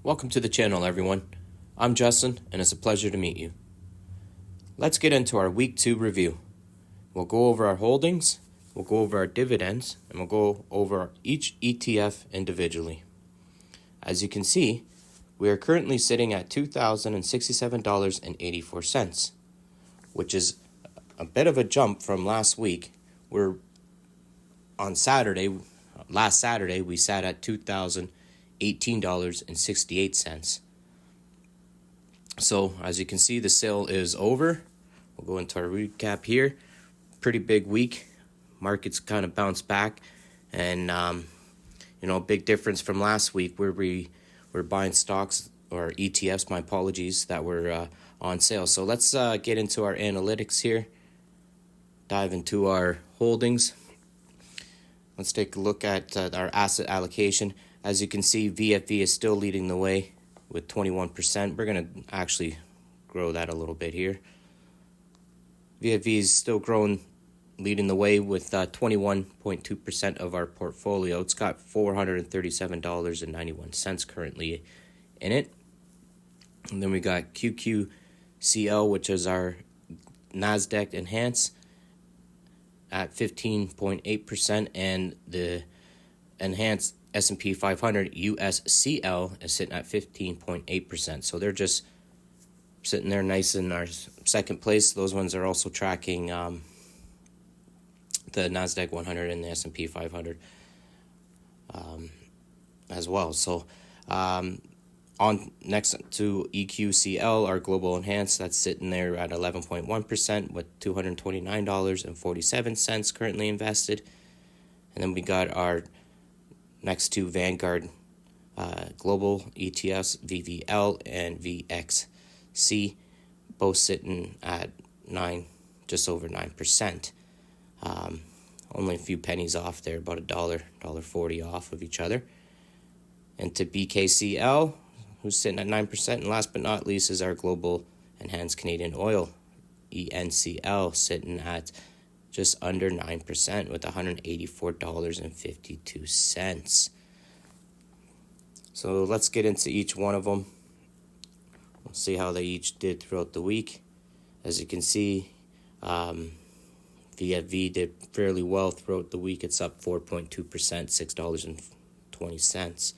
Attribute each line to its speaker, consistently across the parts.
Speaker 1: Welcome to the channel, everyone. I'm Justin, and it's a pleasure to meet you. Let's get into our Week 2 review. We'll go over our holdings, we'll go over our dividends, and we'll go over each ETF individually. As you can see, we are currently sitting at $2,067.84, which is a bit of a jump from last week. Last Saturday, we sat at $2,018.68. So as you can see, the sale is over. We'll go into our recap here. Pretty big week. Markets kind of bounced back, and a big difference from last week where we were buying stocks or ETFs, my apologies, that were on sale. So let's get into our analytics here. Dive into our holdings. Let's take a look at our asset allocation. As you can see, VFV is still leading the way with 21%. We're going to actually grow that a little bit here. VFV is still growing, leading the way with 21.2% of our portfolio. It's got $437.91 currently in it. And then we got QQCL, which is our NASDAQ Enhance, at 15.8%, and the Enhanced S&P 500 USCL is sitting at 15.8%. So they're just sitting there nice in our second place. Those ones are also tracking the NASDAQ 100 and the S&P 500 as well. So on next to EQCL, our Global Enhanced, that's sitting there at 11.1% with $229.47 currently invested. And then we got our next to Vanguard Global ETFs, VVL and VXC, both sitting at just over 9%. Only a few pennies off there, about $1.40 off of each other. And to BKCL, who's sitting at 9%, and last but not least is our Global Enhanced Canadian Oil, ENCL, sitting at just under 9% with $184.52. So let's get into each one of them. We'll see how they each did throughout the week. As you can see, VFV did fairly well throughout the week. It's up 4.2%, $6.20.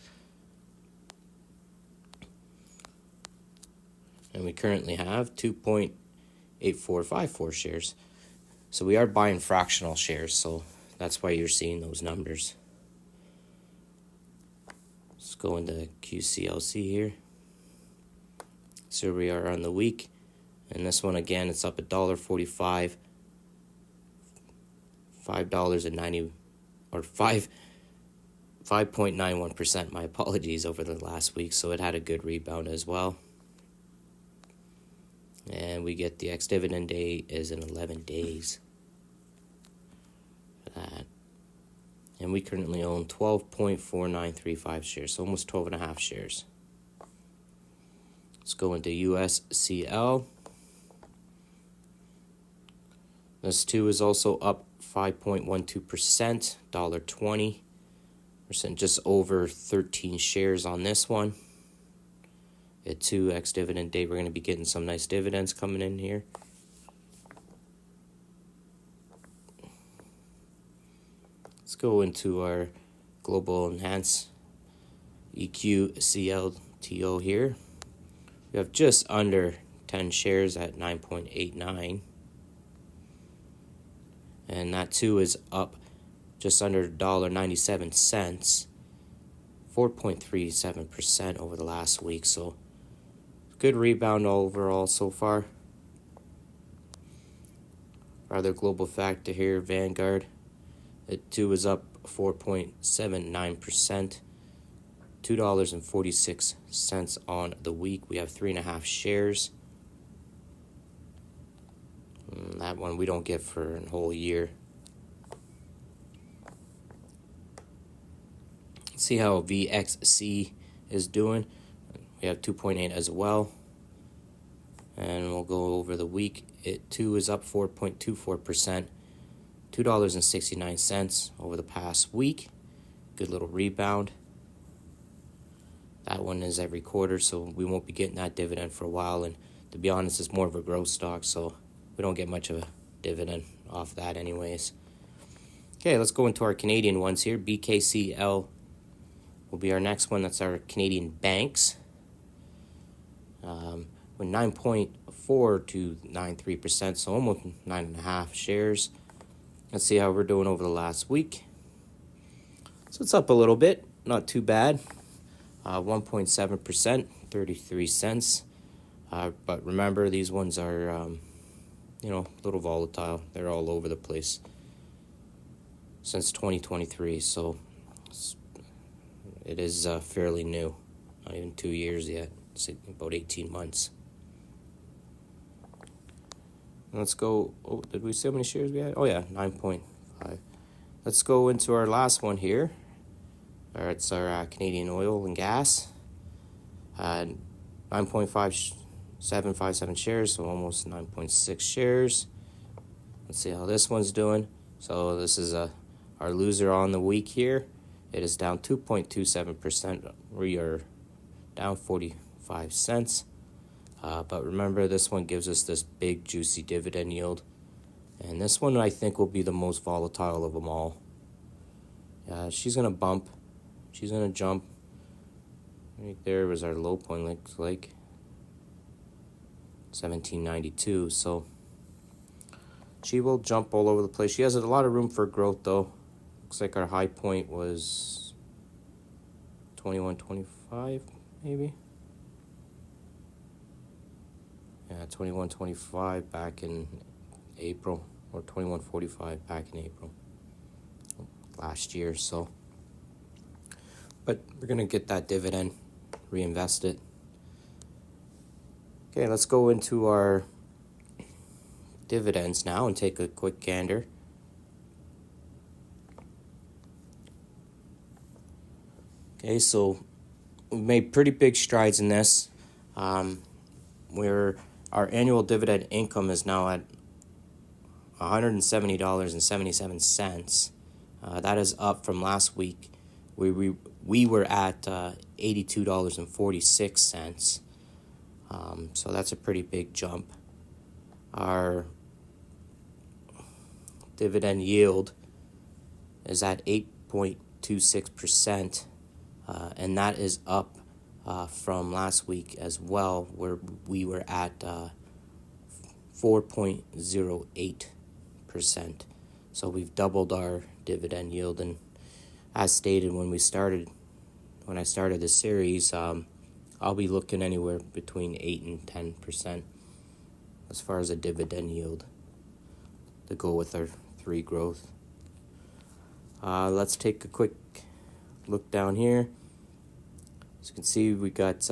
Speaker 1: And we currently have 2.8454 shares. So we are buying fractional shares, so that's why you're seeing those numbers. Let's go into QCLC here. So we are on the week, and this one again, it's up $1.45, $5.90 or 5.91%. My apologies, over the last week, so it had a good rebound as well. And we get the ex-dividend day is in 11 days for that. And we currently own 12.4935 shares, so almost 12.5 shares. Let's go into USCL. This too is also up 5.12%, $1.20. We're sitting just over 13 shares on this one. At 2 ex-dividend day, we're going to be getting some nice dividends coming in here. Let's go into our Global Enhanced EQCLTO here. We have just under 10 shares at 9.89. And that too is up just under $1.97, 4.37% over the last week. So good rebound overall so far. Our other global factor here, Vanguard, it too is up 4.79%, $2.46 on the week. We have 3.5 shares. That one we don't get for a whole year. Let's see how VXC is doing. We have 2.8 as well. And we'll go over the week. It too is up 4.24%, $2.69 over the past week. Good little rebound. That one is every quarter, so we won't be getting that dividend for a while. And to be honest, it's more of a growth stock, so we don't get much of a dividend off that anyways. Okay, let's go into our Canadian ones here. BKCL will be our next one. That's our Canadian banks. With 9.4 to 93%, so almost 9.5 shares. Let's see how we're doing over the last week. So it's up a little bit, not too bad. 1.7%, 33 cents. But remember, these ones are, a little volatile. They're all over the place since 2023, so it is fairly new. Not even 2 years yet. It's about 18 months. Let's go. Oh, did we see how many shares we had? Oh, yeah, 9.5. Let's go into our last one here. It's our Canadian oil and gas. 9.5757 shares, so almost 9.6 shares. Let's see how this one's doing. So this is our loser on the week here. It is down 2.27%. We are down 45 cents. But remember, this one gives us this big, juicy dividend yield. And this one, I think, will be the most volatile of them all. She's going to bump. She's going to jump. Right there was our low point, looks like 1792. So she will jump all over the place. She has a lot of room for growth, though. Looks like our high point was 21.25, maybe. Yeah, 21.25 back in April, or 21.45 back in April last year. So, but we're gonna get that dividend, reinvest it. Okay, let's go into our dividends now and take a quick gander. Okay, so we've made pretty big strides in this. Our annual dividend income is now at $170.77. That is up from last week. We were at $82.46. So that's a pretty big jump. Our dividend yield is at 8.26%, and that is up from last week as well, where we were at 4.08%. So we've doubled our dividend yield, and as stated when I started this series, I'll be looking anywhere between 8 and 10% as far as a dividend yield to go with our 3 growth. Let's take a quick look down here. As you can see, we got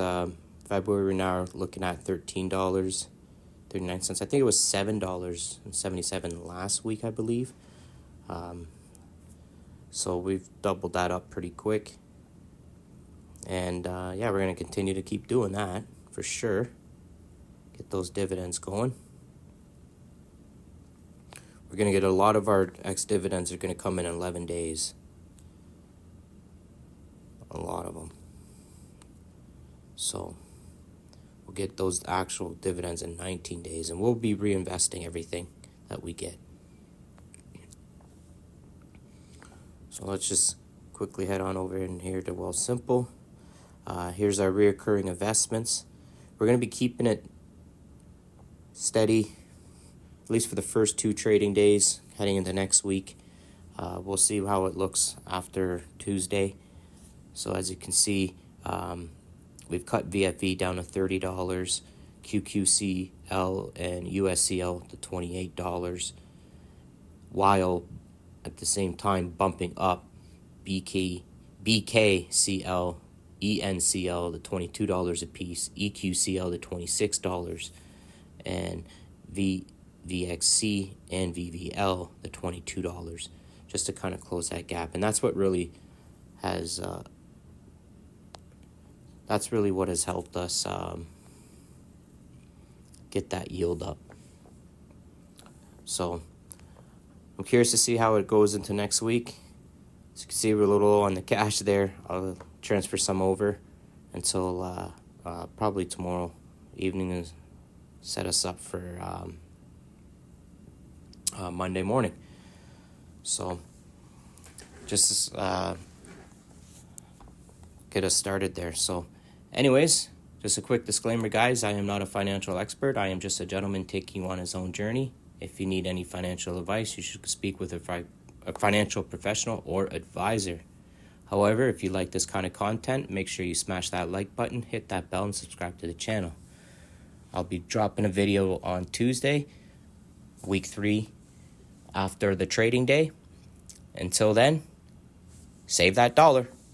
Speaker 1: February now looking at $13.39. I think it was $7.77 last week, I believe. So we've doubled that up pretty quick. And we're going to continue to keep doing that for sure. Get those dividends going. We're going to get a lot of our ex-dividends are going to come in 11 days. A lot of them. So we'll get those actual dividends in 19 days, and we'll be reinvesting everything that we get. So let's just quickly head on over in here to Wealthsimple. Here's our reoccurring investments. We're going to be keeping it steady, at least for the first 2 trading days, heading into next week. We'll see how it looks after Tuesday. So as you can see, we've cut VFV down to $30, QQCL and USCL to $28, while at the same time bumping up BKCL, ENCL to $22 a piece, EQCL to $26, and VXC and VVL to $22, just to kind of close that gap. And that's what really has what has helped us get that yield up. So I'm curious to see how it goes into next week. As you can see, we're a little low on the cash there. I'll transfer some over until probably tomorrow evening and set us up for Monday morning. So just get us started there. So anyways, just a quick disclaimer, guys. I am not a financial expert. I am just a gentleman taking you on his own journey. If you need any financial advice, you should speak with a financial professional or advisor. However, if you like this kind of content, make sure you smash that like button, hit that bell, and subscribe to the channel. I'll be dropping a video on Tuesday, week 3, after the trading day. Until then, save that dollar.